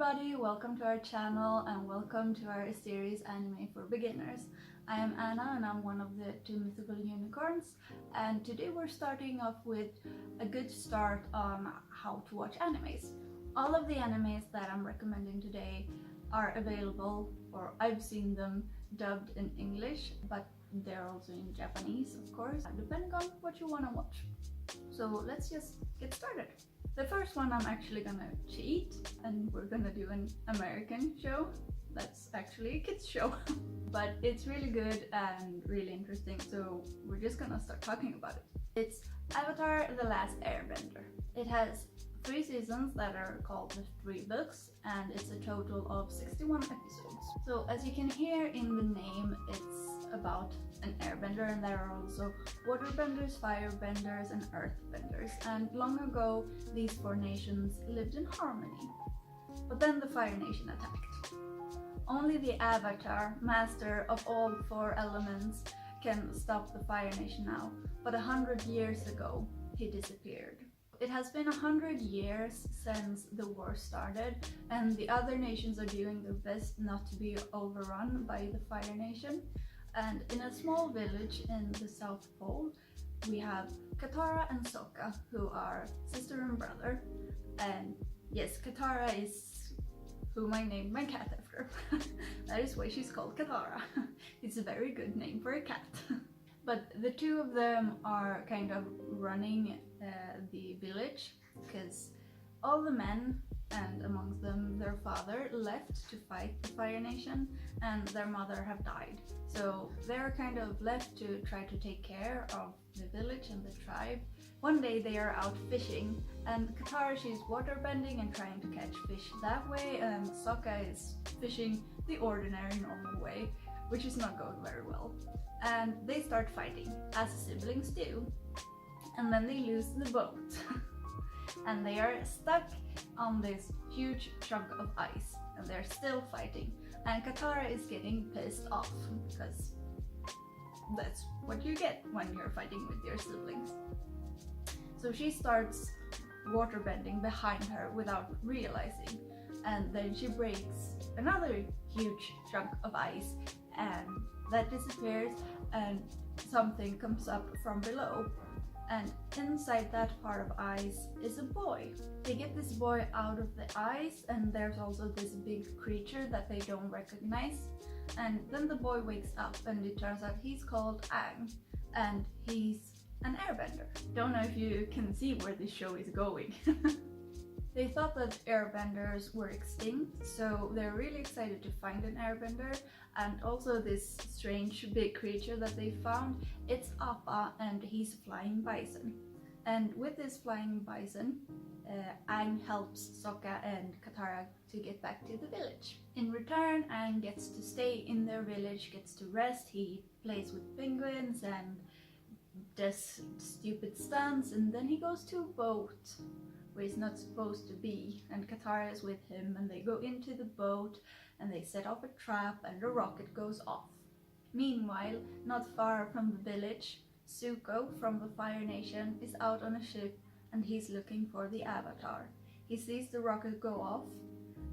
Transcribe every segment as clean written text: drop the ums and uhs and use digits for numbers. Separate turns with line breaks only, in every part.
everybody, welcome to our channel and welcome to our series Anime for Beginners. I am Anna and I'm one of the two mythical unicorns, and today we're starting off with a good start on how to watch animes. All of the animes that I'm recommending today are available, or I've seen them dubbed in English, but they're also in Japanese, of course, depending on what you want to watch. So let's just get started. The first one I'm actually gonna cheat and we're gonna do an American show. That's actually a kids show. But it's really good and really interesting, so we're just gonna start talking about it. It's Avatar: The Last Airbender. It has 3 seasons that are called the 3 books, and it's a total of 61 episodes. So as you can hear in the name, it's about an airbender, and there are also waterbenders, firebenders, and earthbenders. And long ago, these 4 nations lived in harmony. But then the Fire Nation attacked. Only the Avatar, master of all 4 elements, can stop the Fire Nation now. But 100 years ago, he disappeared. It has been 100 years since the war started, and the other nations are doing their best not to be overrun by the Fire Nation. And in a small village in the South Pole, we have Katara and Sokka, who are sister and brother. And yes, Katara is whom I named my cat after. That is why she's called Katara. It's a very good name for a cat. But the 2 of them are kind of running the village, because all the men, and amongst them their father, left to fight the Fire Nation, and their mother have died. So they're kind of left to try to take care of the village and the tribe. One day they are out fishing, and Katara, she's waterbending and trying to catch fish that way, and Sokka is fishing the ordinary normal way, which is not going very well. And they start fighting, as siblings do, and then they lose the boat. And they are stuck on this huge chunk of ice, and they're still fighting. And Katara is getting pissed off, because that's what you get when you're fighting with your siblings. So she starts waterbending behind her without realizing, and then she breaks another huge chunk of ice, and that disappears, and something comes up from below. And inside that part of ice is a boy. They get this boy out of the ice, and there's also this big creature that they don't recognize. And then the boy wakes up, and it turns out he's called Aang, and he's an airbender. Don't know if you can see where this show is going. They thought that airbenders were extinct, so they're really excited to find an airbender. And also this strange big creature that they found, it's Appa, and he's a flying bison. And with this flying bison, Aang helps Sokka and Katara to get back to the village. In return, Aang gets to stay in their village, gets to rest, he plays with penguins and does stupid stunts, and then he goes to a boat where he's not supposed to be, and Katara is with him, and they go into the boat and they set off a trap, and a rocket goes off. Meanwhile, not far from the village, Zuko from the Fire Nation is out on a ship, and he's looking for the Avatar. He sees the rocket go off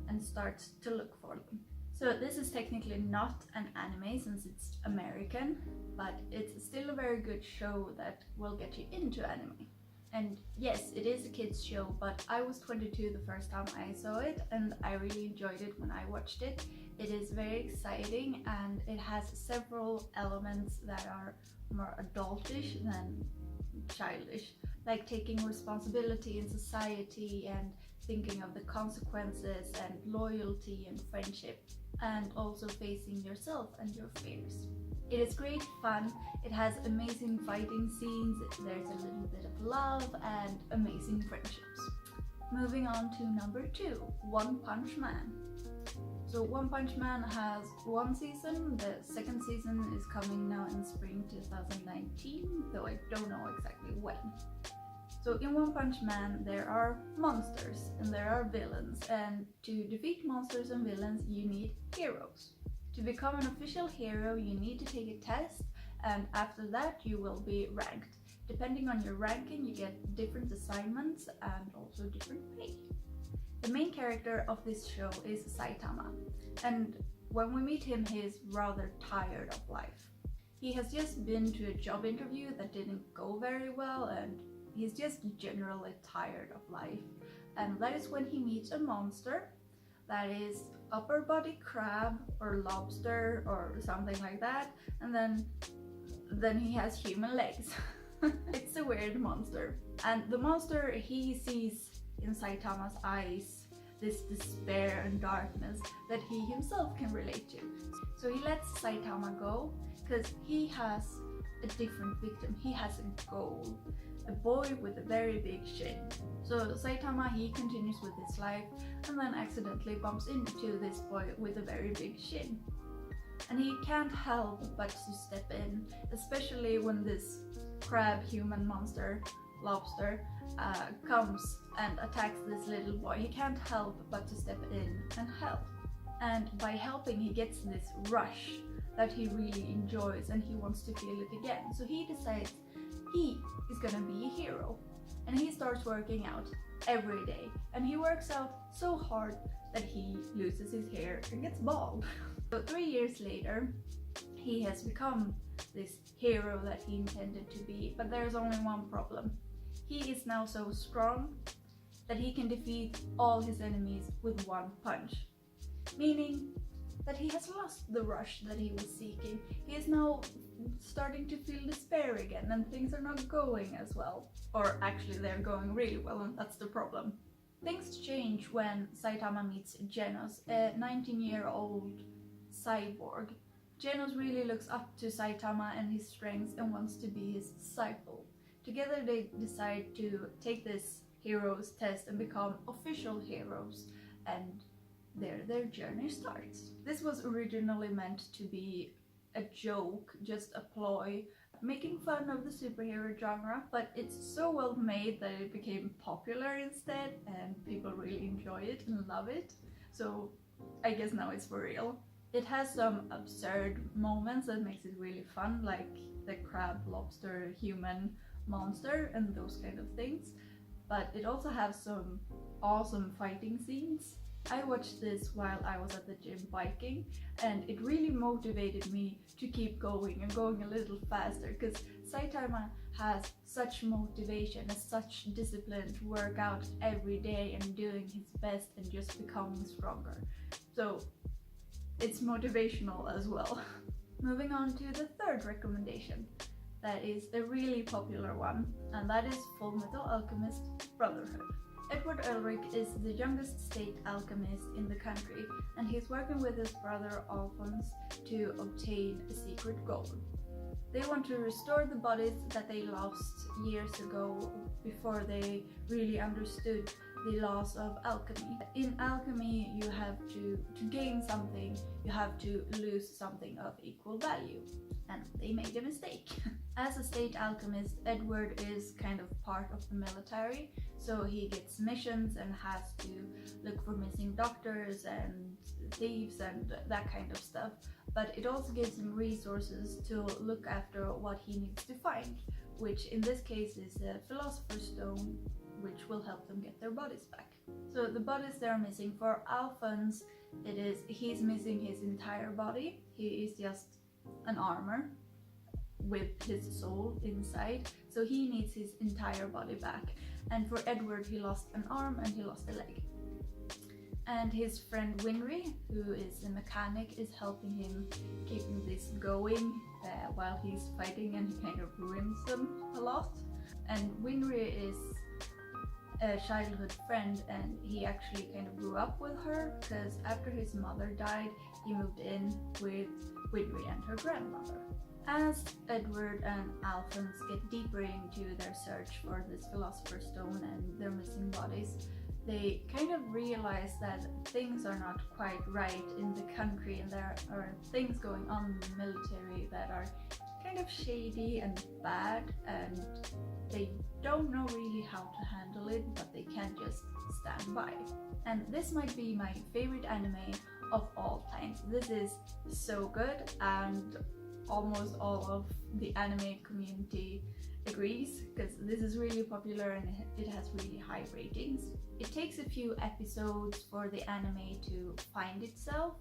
and starts to look for them. So this is technically not an anime since it's American, but it's still a very good show that will get you into anime. And yes, it is a kids show, but I was 22 the first time I saw it, and I really enjoyed it when I watched it. It is very exciting, and it has several elements that are more adultish than childish, like taking responsibility in society and thinking of the consequences and loyalty and friendship, and also facing yourself and your fears. It is great fun, it has amazing fighting scenes, there's a little bit of love and amazing friendships. Moving on to number 2, One Punch Man. So One Punch Man has 1 season, the 2nd season is coming now in spring 2019, though I don't know exactly when. So in One Punch Man there are monsters and there are villains, and to defeat monsters and villains you need heroes. To become an official hero you need to take a test, and after that you will be ranked. Depending on your ranking you get different assignments and also different pay. The main character of this show is Saitama, and when we meet him, he is rather tired of life. He has just been to a job interview that didn't go very well, and he's just generally tired of life. And that is when he meets a monster that is upper body crab or lobster or something like that, and then he has human legs. It's a weird monster. And the monster, he sees in Saitama's eyes this despair and darkness that he himself can relate to. So he lets Saitama go because he has a different victim. He has a goal, a boy with a very big shin. So Saitama, he continues with his life and then accidentally bumps into this boy with a very big shin. And he can't help but to step in, especially when this crab human monster, lobster, comes and attacks this little boy. He can't help but to step in and help. And by helping, he gets this rush that he really enjoys and he wants to feel it again. So he decides he is gonna be a hero. And he starts working out every day. And he works out so hard that he loses his hair and gets bald. So 3 years later, he has become this hero that he intended to be, but there's only one problem. He is now so strong that he can defeat all his enemies with one punch. Meaning that he has lost the rush that he was seeking. He is now starting to feel despair again and things are not going as well. Or actually they're going really well, and that's the problem. Things change when Saitama meets Genos, a 19-year-old cyborg. Genos really looks up to Saitama and his strengths and wants to be his disciple. Together they decide to take this heroes test and become official heroes, and there their journey starts. This was originally meant to be a joke, just a ploy, making fun of the superhero genre, but it's so well made that it became popular instead, and people really enjoy it and love it. So I guess now it's for real. It has some absurd moments that makes it really fun, like the crab, lobster, human monster and those kind of things. But it also has some awesome fighting scenes. I watched this while I was at the gym biking, and it really motivated me to keep going and going a little faster, because Saitama has such motivation and such discipline to work out every day and doing his best and just becoming stronger. So it's motivational as well. Moving on to the third recommendation. That is a really popular one, and that is Fullmetal Alchemist Brotherhood. Edward Elric is the youngest state alchemist in the country, and he's working with his brother Alphonse to obtain a secret goal. They want to restore the bodies that they lost years ago before they really understood the laws of alchemy. In alchemy, you have to gain something, you have to lose something of equal value. And they made a mistake. As a state alchemist, Edward is kind of part of the military, so he gets missions and has to look for missing doctors and thieves and that kind of stuff. But it also gives him resources to look after what he needs to find, which in this case is a Philosopher's Stone, which will help them get their bodies back. So the bodies they're missing, for Alphonse, he's missing his entire body. He is just an armor with his soul inside, so he needs his entire body back. And for Edward, he lost an arm and he lost a leg. And his friend Winry, who is a mechanic, is helping him keeping this going while he's fighting, and he kind of ruins them a lot. And Winry is a childhood friend, and he actually kind of grew up with her, because after his mother died, he moved in with Winry and her grandmother. As Edward and Alphonse get deeper into their search for this Philosopher's Stone and their missing bodies, they kind of realize that things are not quite right in the country, and there are things going on in the military that are kind of shady and bad, and they don't know really how to handle it, but they can't just stand by. And this might be my favorite anime of all time. This is so good, and almost all of the anime community agrees, because this is really popular and it has really high ratings. It takes a few episodes for the anime to find itself.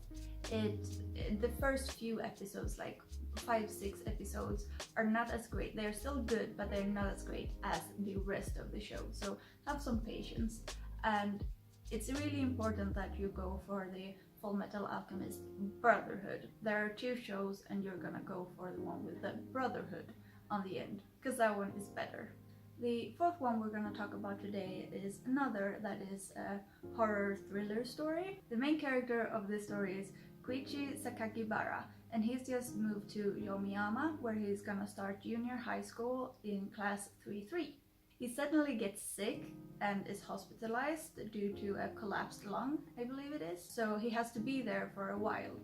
The first few episodes, like 5-6 episodes, are not as great. They're still good, but they're not as great as the rest of the show, so have some patience. And it's really important that you go for the Full Metal Alchemist Brotherhood. There are 2 shows and you're gonna go for the one with the Brotherhood on the end, because that one is better. The 4th one we're gonna talk about today is another that is a horror thriller story. The main character of this story is Koichi Sakakibara, and he's just moved to Yomiyama, where he's gonna start junior high school in class 3-3. He suddenly gets sick and is hospitalized due to a collapsed lung, I believe it is, so he has to be there for a while.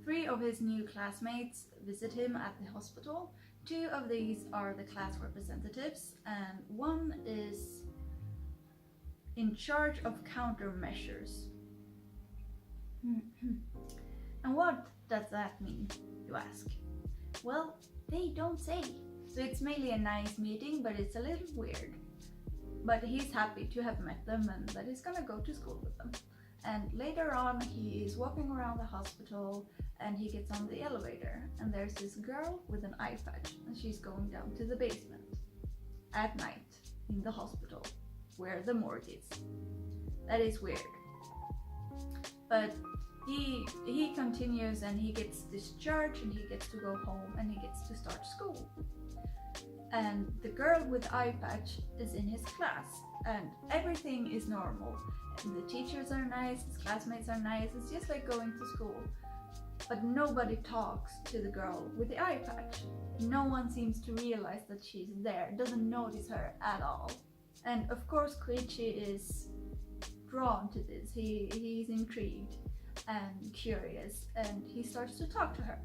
3 of his new classmates visit him at the hospital. 2 of these are the class representatives, and 1 is in charge of countermeasures. And what does that mean, you ask? Well, they don't say. So it's mainly a nice meeting, but it's a little weird. But he's happy to have met them and that he's gonna go to school with them. And later on, he is walking around the hospital and he gets on the elevator, and there's this girl with an eye patch, and she's going down to the basement at night in the hospital where the morgue is. That is weird. But he continues and he gets discharged and he gets to go home and he gets to start school. And the girl with eye patch is in his class and everything is normal. And the teachers are nice, his classmates are nice, it's just like going to school. But nobody talks to the girl with the eye patch. No one seems to realize that she's there, doesn't notice her at all. And of course Koichi is drawn to this, he's intrigued and curious, and he starts to talk to her.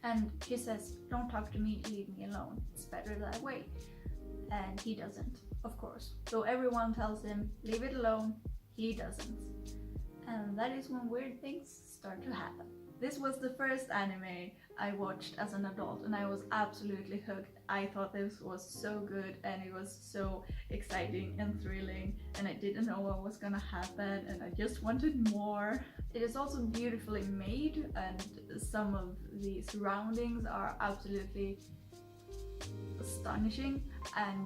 And she says, "Don't talk to me, leave me alone, it's better that way." And he doesn't, of course. So everyone tells him, leave it alone, he doesn't. And that is when weird things start to happen. This was the first anime I watched as an adult and I was absolutely hooked. I thought this was so good and it was so exciting and thrilling, and I didn't know what was gonna happen and I just wanted more. It is also beautifully made and some of the surroundings are absolutely astonishing, and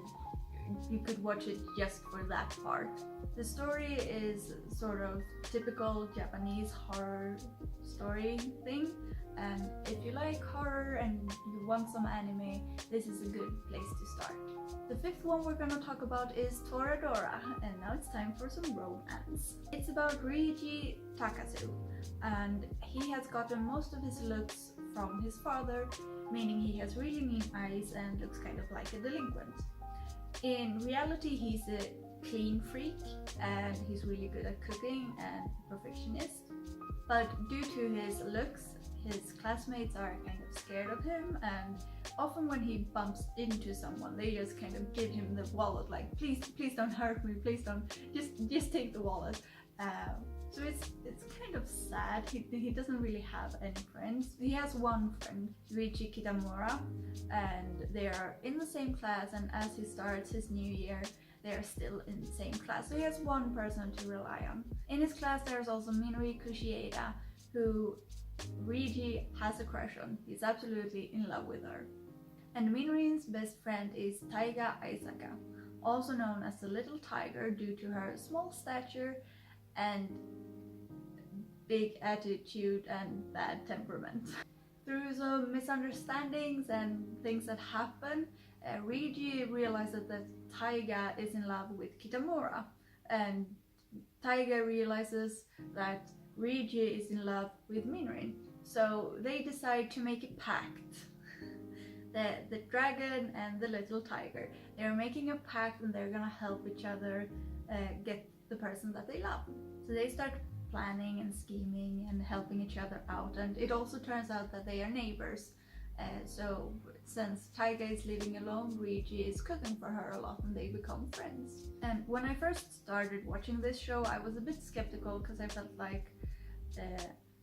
you could watch it just for that part. The story is sort of typical Japanese horror story thing, and if you like horror and you want some anime, this is a good place to start. The 5th one we're gonna talk about is Toradora, and now it's time for some romance. It's about Ryuji Takasu, and he has gotten most of his looks from his father, meaning he has really mean eyes and looks kind of like a delinquent. In reality, he's a clean freak and he's really good at cooking and perfectionist. But due to his looks, his classmates are kind of scared of him, and often when he bumps into someone, they just kind of give him the wallet, like, please don't hurt me, please don't, just take the wallet. So it's kind of sad. He doesn't really have any friends. He has one friend, Ryuichi Kitamura, and they are in the same class, and as he starts his new year, they are still in the same class. So he has one person to rely on. In his class there's also Minori Kushieda, who Ryuji has a crush on. He's absolutely in love with her. And Minori's best friend is Taiga Aisaka, also known as the Little Tiger due to her small stature and big attitude and bad temperament. Through some misunderstandings and things that happen, Ryuji realizes that Taiga is in love with Kitamura, and Taiga realizes that Ryuji is in love with Minori. So they decide to make a pact. The dragon and the little tiger, they're making a pact and they're gonna help each other get the person that they love. So they start planning and scheming and helping each other out, and it also turns out that they are neighbors. So since Taiga is living alone, Ryuji is cooking for her a lot and they become friends. And when I first started watching this show, I was a bit skeptical because I felt like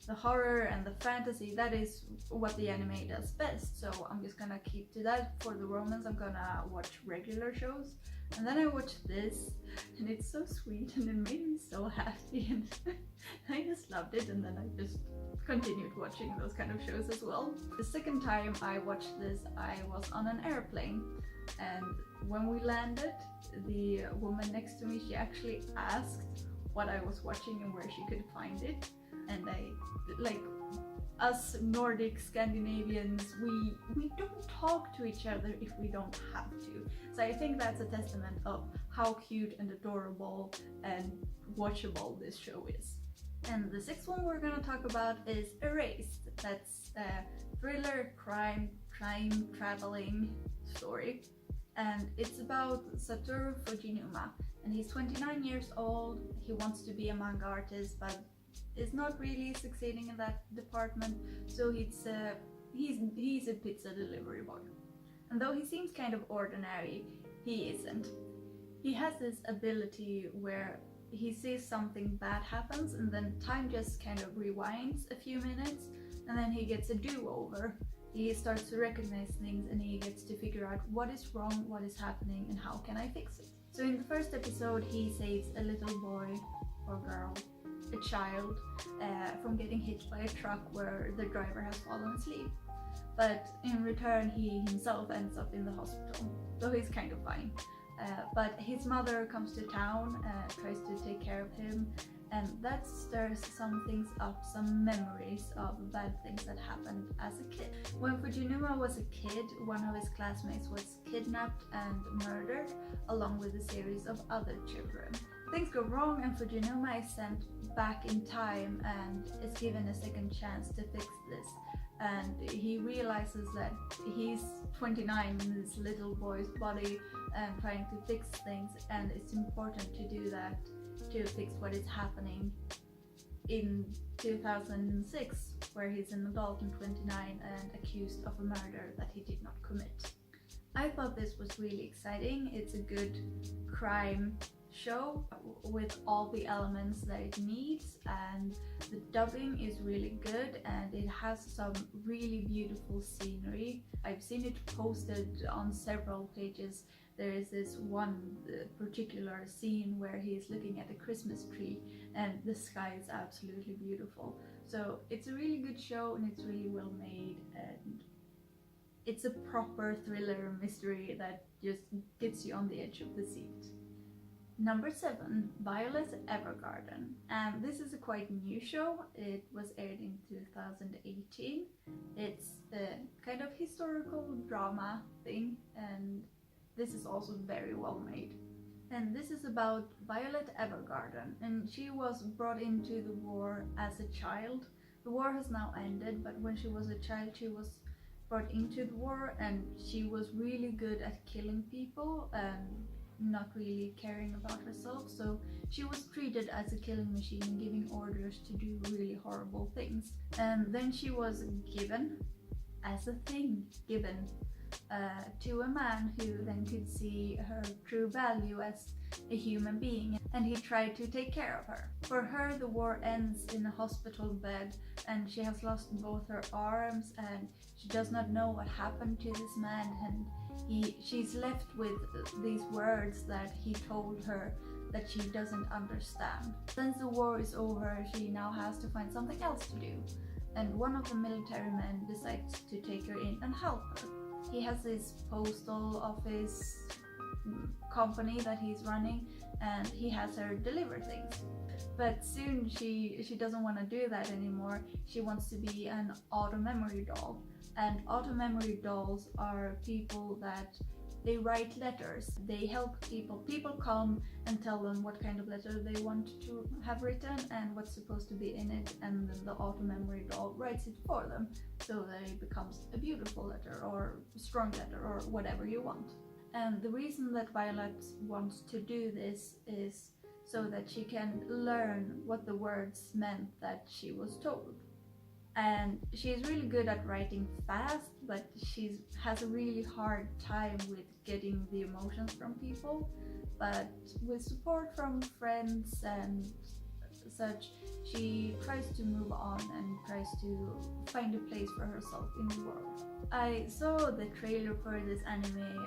the horror and the fantasy, that is what the anime does best. So I'm just gonna keep to that. For the romance, I'm gonna watch regular shows. And then I watched this, and it's so sweet, and it made me so happy, and I just loved it. And then I just continued watching those kind of shows as well. The second time I watched this, I was on an airplane, and when we landed, the woman next to me, she actually asked what I was watching and where she could find it. And I, like, us Nordic Scandinavians, we don't talk to each other if we don't have to. So I think that's a testament of how cute and adorable and watchable this show is. And the sixth one we're gonna talk about is Erased. That's a thriller, crime, time traveling story. And it's about Satoru Fujinuma. And he's 29 years old. He wants to be a manga artist, but is not really succeeding in that department. So he's a pizza delivery boy. And though he seems kind of ordinary, he isn't. He has this ability where he sees something bad happens, and then time just kind of rewinds a few minutes, and then he gets a do-over. He starts to recognize things, and he gets to figure out what is wrong, what is happening, and how can I fix it. So in the first episode, he saves a little boy or girl, a child, from getting hit by a truck where the driver has fallen asleep. But in return, he himself ends up in the hospital, so he's kind of fine. But his mother comes to town, tries to take care of him, and that stirs some things up, some memories of bad things that happened as a kid. When Fujinuma was a kid, one of his classmates was kidnapped and murdered, along with a series of other children. Things go wrong, and Fujinuma is sent back in time and is given a second chance to fix this. And he realizes that he's 29 in this little boy's body and trying to fix things, and it's important to do that, to fix what is happening in 2006, where he's an adult and 29 and accused of a murder that he did not commit. I thought this was really exciting. It's a good crime show with all the elements that it needs, and the dubbing is really good, and it has some really beautiful scenery. I've seen it posted on several pages. There is this one particular scene where he's looking at a Christmas tree and the sky is absolutely beautiful. So it's a really good show, and it's really well made, and it's a proper thriller mystery that just gets you on the edge of the seat. Number 7, Violet Evergarden. And this is a quite new show. It was aired in 2018. It's a kind of historical drama thing, and this is also very well made. And this is about Violet Evergarden, and she was brought into the war as a child. The war has now ended, but when she was a child, she was brought into the war, and she was really good at killing people and not really caring about herself. So she was treated as a killing machine and giving orders to do really horrible things. And then she was given as a thing, to a man who then could see her true value as a human being, and he tried to take care of her. For her, the war ends in a hospital bed, and she has lost both her arms, and she does not know what happened to this man, and she's left with these words that he told her that she doesn't understand. Since the war is over, she now has to find something else to do, and one of the military men decides to take her in and help her. He has this postal office company that he's running, and he has her deliver things. But soon she doesn't want to do that anymore. She wants to be an auto memory doll. And auto memory dolls are people that they write letters. They help people. People come and tell them what kind of letter they want to have written and what's supposed to be in it, and then the auto memory doll writes it for them, so that it becomes a beautiful letter or strong letter or whatever you want. And the reason that Violet wants to do this is so that she can learn what the words meant that she was told. And she's really good at writing fast, but she has a really hard time with getting the emotions from people. But with support from friends and such, she tries to move on and tries to find a place for herself in the world. I saw the trailer for this anime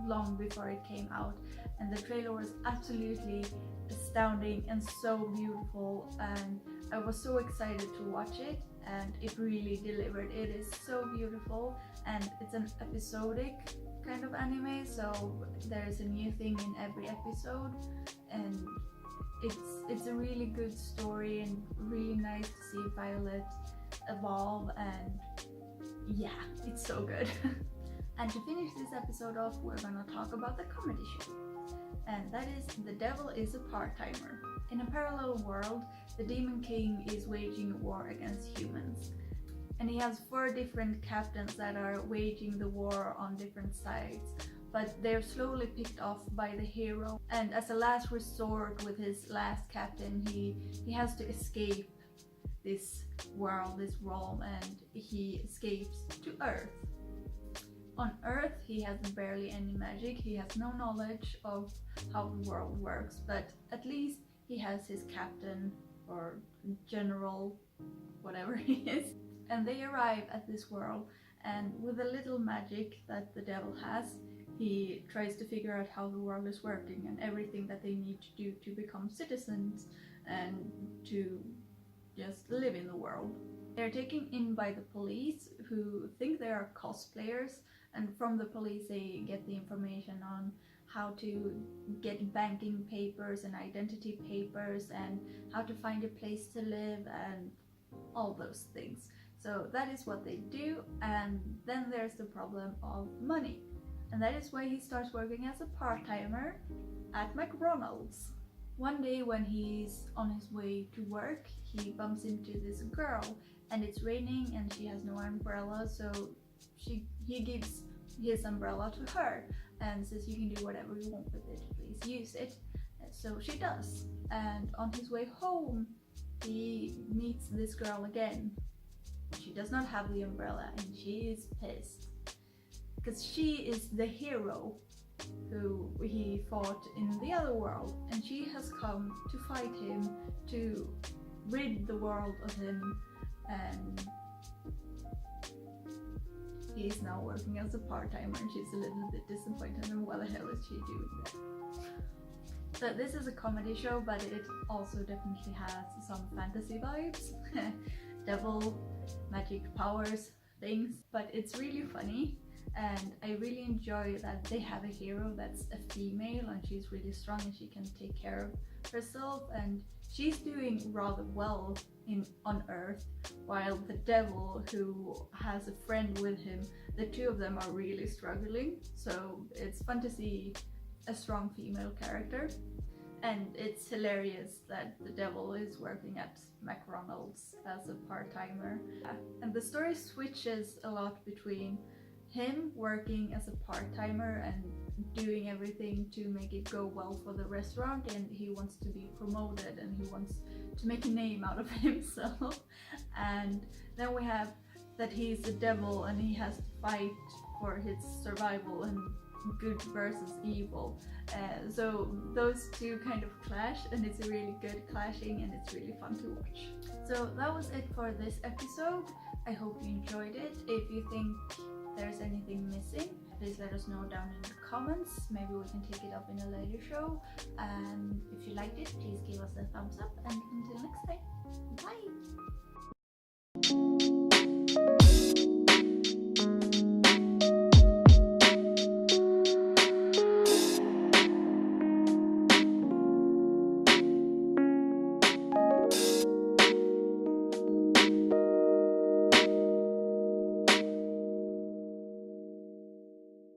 long before it came out, and the trailer was absolutely astounding and so beautiful, and I was so excited to watch it, and it really delivered. It is so beautiful, and it's an episodic kind of anime, so there's a new thing in every episode, and it's a really good story and really nice to see Violet evolve, and yeah, it's so good. And to finish this episode off, we're gonna talk about the comedy show, and that is The Devil is a Part-Timer. In a parallel world, the Demon King is waging a war against humans, and he has 4 different captains that are waging the war on different sides, but they're slowly picked off by the hero, and as a last resort with his last captain, he has to escape this world, this realm, and he escapes to Earth. On Earth, he has barely any magic, he has no knowledge of how the world works, but at least he has his captain, or general, whatever he is. And they arrive at this world, and with a little magic that the devil has, he tries to figure out how the world is working and everything that they need to do to become citizens and to just live in the world. They're taken in by the police, who think they are cosplayers, and from the police they get the information on how to get banking papers and identity papers and how to find a place to live and all those things. So that is what they do, and then there's the problem of money, and that is why he starts working as a part-timer at McDonald's. One day when he's on his way to work, he bumps into this girl, and it's raining and she has no umbrella, so he gives his umbrella to her and says, "You can do whatever you want with it, please use it." So she does, and on his way home he meets this girl again. She does not have the umbrella, and she is pissed because she is the hero who he fought in the other world, and she has come to fight him, to rid the world of him, and he is now working as a part-timer, and she's a little bit disappointed, and what the hell is she doing there? So this is a comedy show, but it also definitely has some fantasy vibes. Devil, magic powers, things, but it's really funny, and I really enjoy that they have a hero that's a female, and she's really strong and she can take care of herself, and she's doing rather well on Earth, while the devil, who has a friend with him, the two of them are really struggling. So it's fun to see a strong female character. And it's hilarious that the devil is working at McDonald's as a part-timer. And the story switches a lot between him working as a part-timer and doing everything to make it go well for the restaurant, and he wants to be promoted and he wants to make a name out of himself. And then we have that he's a devil and he has to fight for his survival and good versus evil. So those two kind of clash, and it's a really good clashing, and it's really fun to watch. So that was it for this episode. I hope you enjoyed it. If you think there's anything missing, please let us know down in the comments. Maybe we can take it up in a later show. And if you liked it, please give us a thumbs up, and until next time, bye!